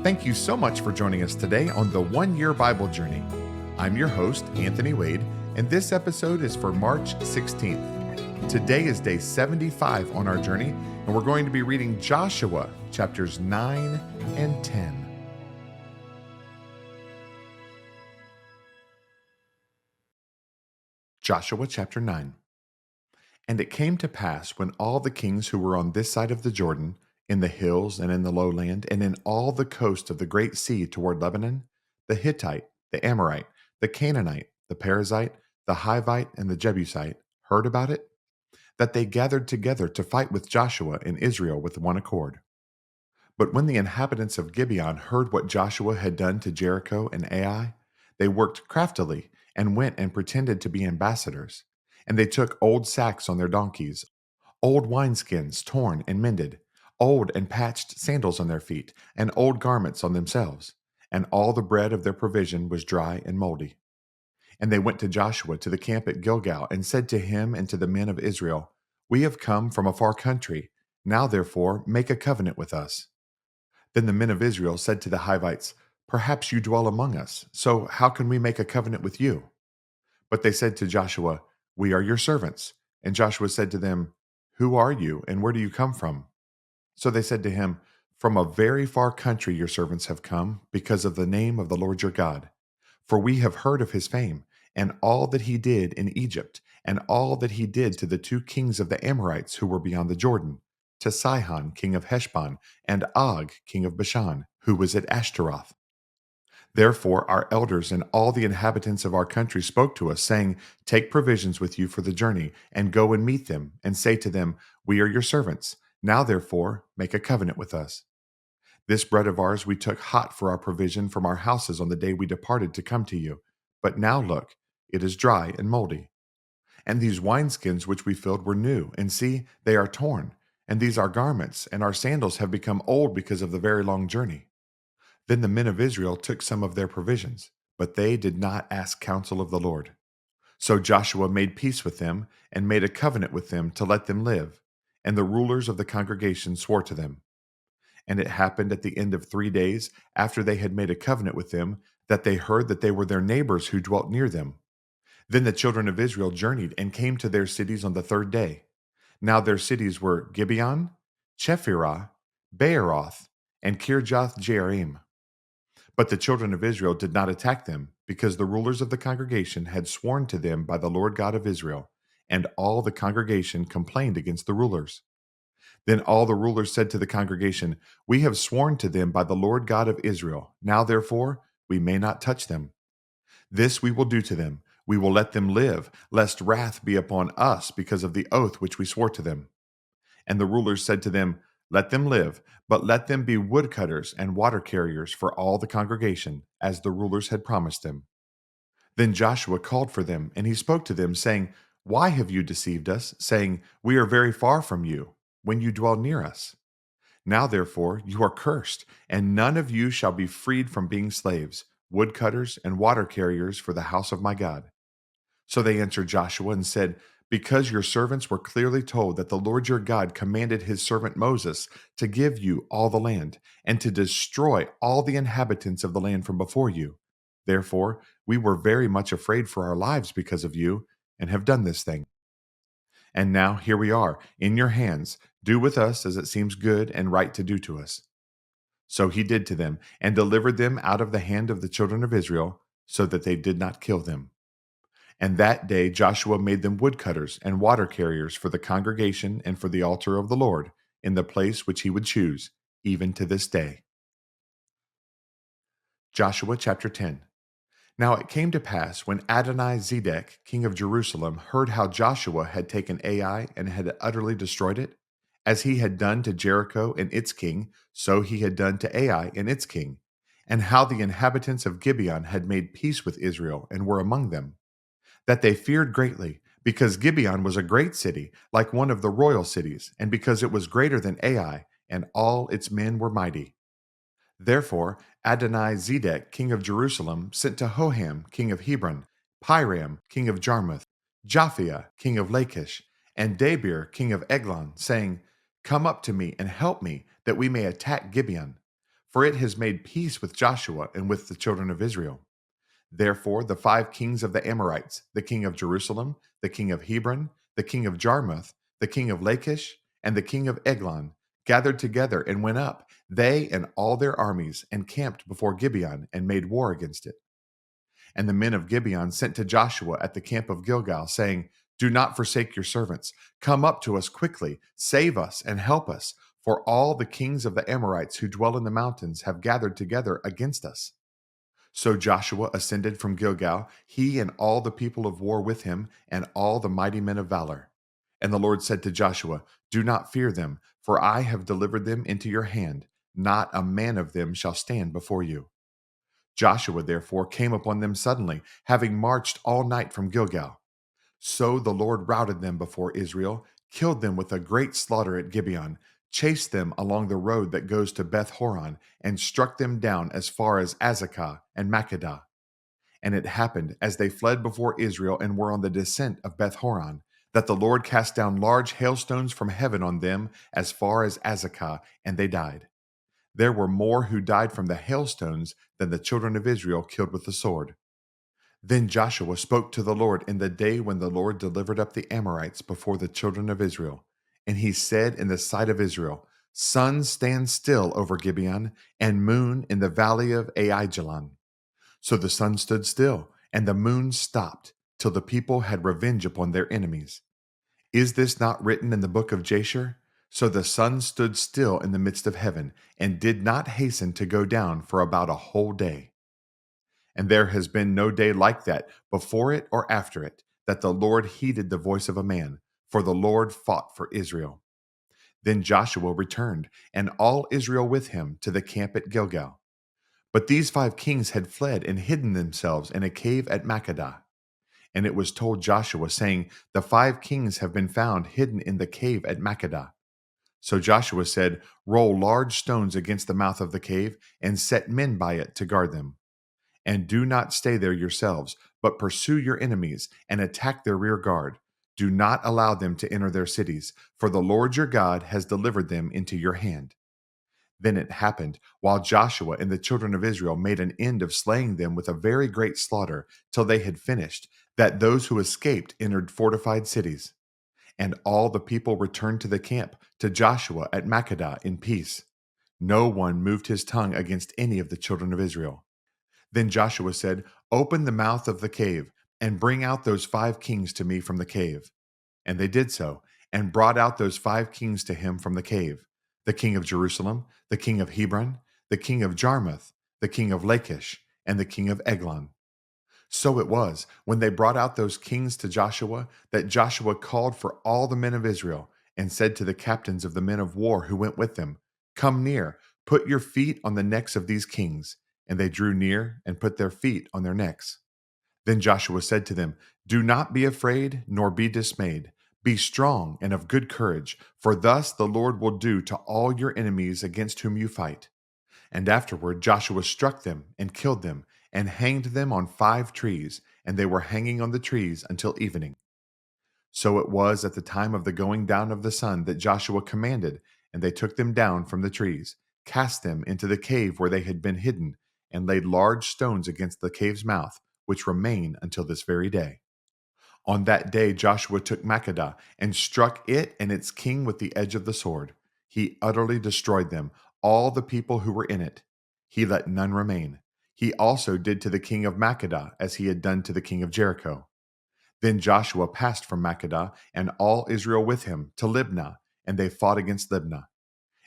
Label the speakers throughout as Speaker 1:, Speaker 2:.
Speaker 1: Thank you so much for joining us today on the 1 Year Bible Journey. I'm your host, Anthony Wade, and this episode is for March 16th. Today is day 75 on our journey, and we're going to be reading Joshua chapters 9 and 10. Joshua chapter 9. And it came to pass when all the kings who were on this side of the Jordan, in the hills and in the lowland, and in all the coast of the great sea toward Lebanon, the Hittite, the Amorite, the Canaanite, the Perizzite, the Hivite, and the Jebusite, heard about it, that they gathered together to fight with Joshua and Israel with one accord. But when the inhabitants of Gibeon heard what Joshua had done to Jericho and Ai, they worked craftily and went and pretended to be ambassadors. And they took old sacks on their donkeys, old wineskins torn and mended, old and patched sandals on their feet, and old garments on themselves. And all the bread of their provision was dry and moldy. And they went to Joshua to the camp at Gilgal, and said to him and to the men of Israel, We have come from a far country. Now therefore make a covenant with us. Then the men of Israel said to the Hivites, Perhaps you dwell among us, so how can we make a covenant with you? But they said to Joshua, We are your servants. And Joshua said to them, Who are you, and where do you come from? So they said to him, From a very far country your servants have come, because of the name of the Lord your God. For we have heard of his fame, and all that he did in Egypt, and all that he did to the two kings of the Amorites who were beyond the Jordan, to Sihon king of Heshbon, and Og king of Bashan, who was at Ashtaroth. Therefore our elders and all the inhabitants of our country spoke to us, saying, Take provisions with you for the journey, and go and meet them, and say to them, We are your servants. Now therefore make a covenant with us. This bread of ours we took hot for our provision from our houses on the day we departed to come to you. But now look, it is dry and moldy. And these wineskins which we filled were new, and see, they are torn. And these our garments, and our sandals have become old because of the very long journey. Then the men of Israel took some of their provisions, but they did not ask counsel of the Lord. So Joshua made peace with them, and made a covenant with them to let them live. And the rulers of the congregation swore to them. And it happened at the end of 3 days, after they had made a covenant with them, that they heard that they were their neighbors who dwelt near them. Then the children of Israel journeyed and came to their cities on the 3rd day. Now their cities were Gibeon, Chephirah, Beeroth, and Kirjath Jearim. But the children of Israel did not attack them, because the rulers of the congregation had sworn to them by the Lord God of Israel, and all the congregation complained against the rulers. Then all the rulers said to the congregation, We have sworn to them by the Lord God of Israel. Now therefore we may not touch them. This we will do to them. We will let them live, lest wrath be upon us because of the oath which we swore to them. And the rulers said to them, Let them live, but let them be woodcutters and water carriers for all the congregation, as the rulers had promised them. Then Joshua called for them, and he spoke to them, saying, Why have you deceived us, saying, We are very far from you, when you dwell near us? Now therefore you are cursed, and none of you shall be freed from being slaves, woodcutters and water carriers for the house of my God. So they answered Joshua and said, Because your servants were clearly told that the Lord your God commanded his servant Moses to give you all the land, and to destroy all the inhabitants of the land from before you. Therefore, we were very much afraid for our lives because of you, and have done this thing. And now here we are, in your hands. Do with us as it seems good and right to do to us. So he did to them, and delivered them out of the hand of the children of Israel, so that they did not kill them. And that day Joshua made them woodcutters and water carriers for the congregation and for the altar of the Lord, in the place which he would choose, even to this day. Joshua chapter 10. Now it came to pass when Adoni-Zedek, king of Jerusalem, heard how Joshua had taken Ai and had utterly destroyed it, as he had done to Jericho and its king, so he had done to Ai and its king, and how the inhabitants of Gibeon had made peace with Israel and were among them, that they feared greatly, because Gibeon was a great city, like one of the royal cities, and because it was greater than Ai, and all its men were mighty. Therefore Adoni-Zedek, king of Jerusalem, sent to Hoham, king of Hebron, Piram, king of Jarmuth, Japhia, king of Lachish, and Debir, king of Eglon, saying, Come up to me and help me, that we may attack Gibeon. for it has made peace with Joshua and with the children of Israel. Therefore, the 5 kings of the Amorites, the king of Jerusalem, the king of Hebron, the king of Jarmuth, the king of Lachish, and the king of Eglon, gathered together and went up, they and all their armies, and camped before Gibeon and made war against it. And the men of Gibeon sent to Joshua at the camp of Gilgal, saying, "Do not forsake your servants. Come up to us quickly, save us, and help us, for all the kings of the Amorites who dwell in the mountains have gathered together against us." So Joshua ascended from Gilgal, he and all the people of war with him, and all the mighty men of valor. And the Lord said to Joshua, "Do not fear them, for I have delivered them into your hand. Not a man of them shall stand before you." Joshua therefore came upon them suddenly, having marched all night from Gilgal. So the Lord routed them before Israel, killed them with a great slaughter at Gibeon, chased them along the road that goes to Beth Horon, and struck them down as far as Azekah and Makkedah. And it happened, as they fled before Israel and were on the descent of Beth Horon, that the Lord cast down large hailstones from heaven on them as far as Azekah, and they died. There were more who died from the hailstones than the children of Israel killed with the sword. Then Joshua spoke to the Lord in the day when the Lord delivered up the Amorites before the children of Israel. And he said in the sight of Israel, "Sun, stand still over Gibeon, and moon in the valley of Aijalon." So the sun stood still, and the moon stopped, till the people had revenge upon their enemies. Is this not written in the book of Jasher? So the sun stood still in the midst of heaven, and did not hasten to go down for about a whole day. And there has been no day like that, before it or after it, that the Lord heeded the voice of a man, for the Lord fought for Israel. Then Joshua returned, and all Israel with him, to the camp at Gilgal. But these 5 kings had fled and hidden themselves in a cave at Makkedah. And it was told Joshua, saying, "The 5 kings have been found hidden in the cave at Makkedah." So Joshua said, "Roll large stones against the mouth of the cave, and set men by it to guard them. And do not stay there yourselves, but pursue your enemies, and attack their rear guard. Do not allow them to enter their cities, for the Lord your God has delivered them into your hand." Then it happened, while Joshua and the children of Israel made an end of slaying them with a very great slaughter, till they had finished, that those who escaped entered fortified cities. And all the people returned to the camp, to Joshua at Makkedah in peace. No one moved his tongue against any of the children of Israel. Then Joshua said, "Open the mouth of the cave, and bring out those 5 kings to me from the cave." And they did so, and brought out those 5 kings to him from the cave: the king of Jerusalem, the king of Hebron, the king of Jarmuth, the king of Lachish, and the king of Eglon. So it was, when they brought out those kings to Joshua, that Joshua called for all the men of Israel, and said to the captains of the men of war who went with them, "Come near, put your feet on the necks of these kings." And they drew near and put their feet on their necks. Then Joshua said to them, "Do not be afraid, nor be dismayed. Be strong and of good courage, for thus the Lord will do to all your enemies against whom you fight." And afterward Joshua struck them and killed them, and hanged them on 5 trees, and they were hanging on the trees until evening. So it was at the time of the going down of the sun that Joshua commanded, and they took them down from the trees, cast them into the cave where they had been hidden, and laid large stones against the cave's mouth, which remain until this very day. On that day Joshua took Makkedah, and struck it and its king with the edge of the sword. He utterly destroyed them, all the people who were in it. He let none remain. He also did to the king of Makkedah as he had done to the king of Jericho. Then Joshua passed from Makkedah, and all Israel with him, to Libnah, and they fought against Libnah.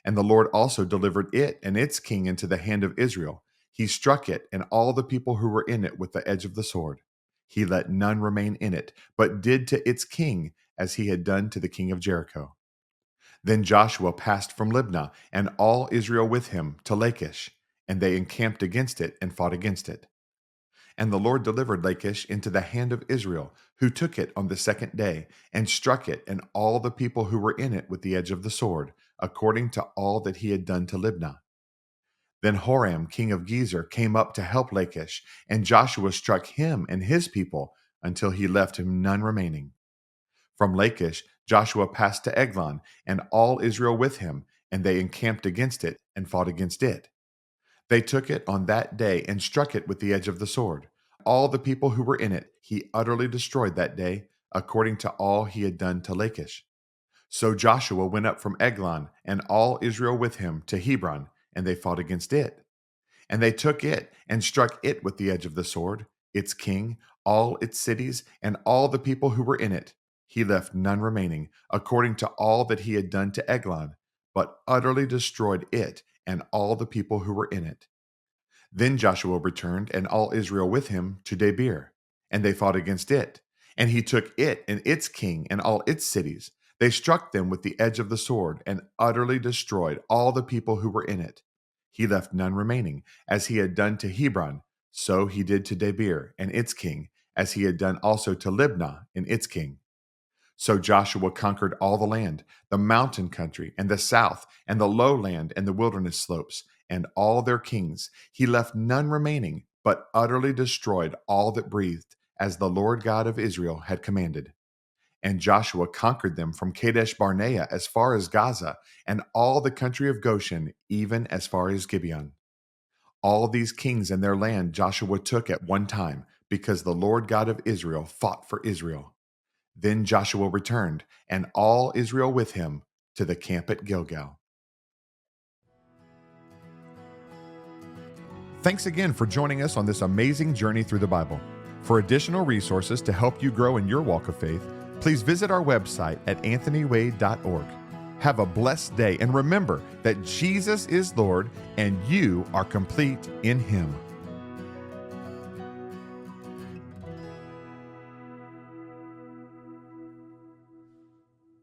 Speaker 1: And the Lord also delivered it and its king into the hand of Israel. He struck it and all the people who were in it with the edge of the sword. He let none remain in it, but did to its king as he had done to the king of Jericho. Then Joshua passed from Libnah, and all Israel with him, to Lachish, and they encamped against it and fought against it. And the Lord delivered Lachish into the hand of Israel, who took it on the 2nd day, and struck it and all the people who were in it with the edge of the sword, according to all that he had done to Libnah. Then Horam, king of Gezer, came up to help Lachish, and Joshua struck him and his people until he left him none remaining. From Lachish, Joshua passed to Eglon, and all Israel with him, and they encamped against it and fought against it. They took it on that day and struck it with the edge of the sword. All the people who were in it he utterly destroyed that day, according to all he had done to Lachish. So Joshua went up from Eglon, and all Israel with him, to Hebron, and they fought against it. And they took it and struck it with the edge of the sword, its king, all its cities, and all the people who were in it. He left none remaining, according to all that he had done to Eglon, but utterly destroyed it and all the people who were in it. Then Joshua returned, and all Israel with him, to Debir, and they fought against it. And he took it and its king and all its cities. They struck them with the edge of the sword, and utterly destroyed all the people who were in it. He left none remaining, as he had done to Hebron, so he did to Debir and its king, as he had done also to Libnah and its king. So Joshua conquered all the land, the mountain country, and the south, and the lowland, and the wilderness slopes, and all their kings. He left none remaining, but utterly destroyed all that breathed, as the Lord God of Israel had commanded. And Joshua conquered them from Kadesh Barnea as far as Gaza, and all the country of Goshen, even as far as Gibeon. All these kings and their land Joshua took at one time, because the Lord God of Israel fought for Israel. Then Joshua returned, and all Israel with him, to the camp at Gilgal. Thanks again for joining us on this amazing journey through the Bible. For additional resources to help you grow in your walk of faith, please visit our website at anthonywade.org. Have a blessed day, and remember that Jesus is Lord and you are complete in Him.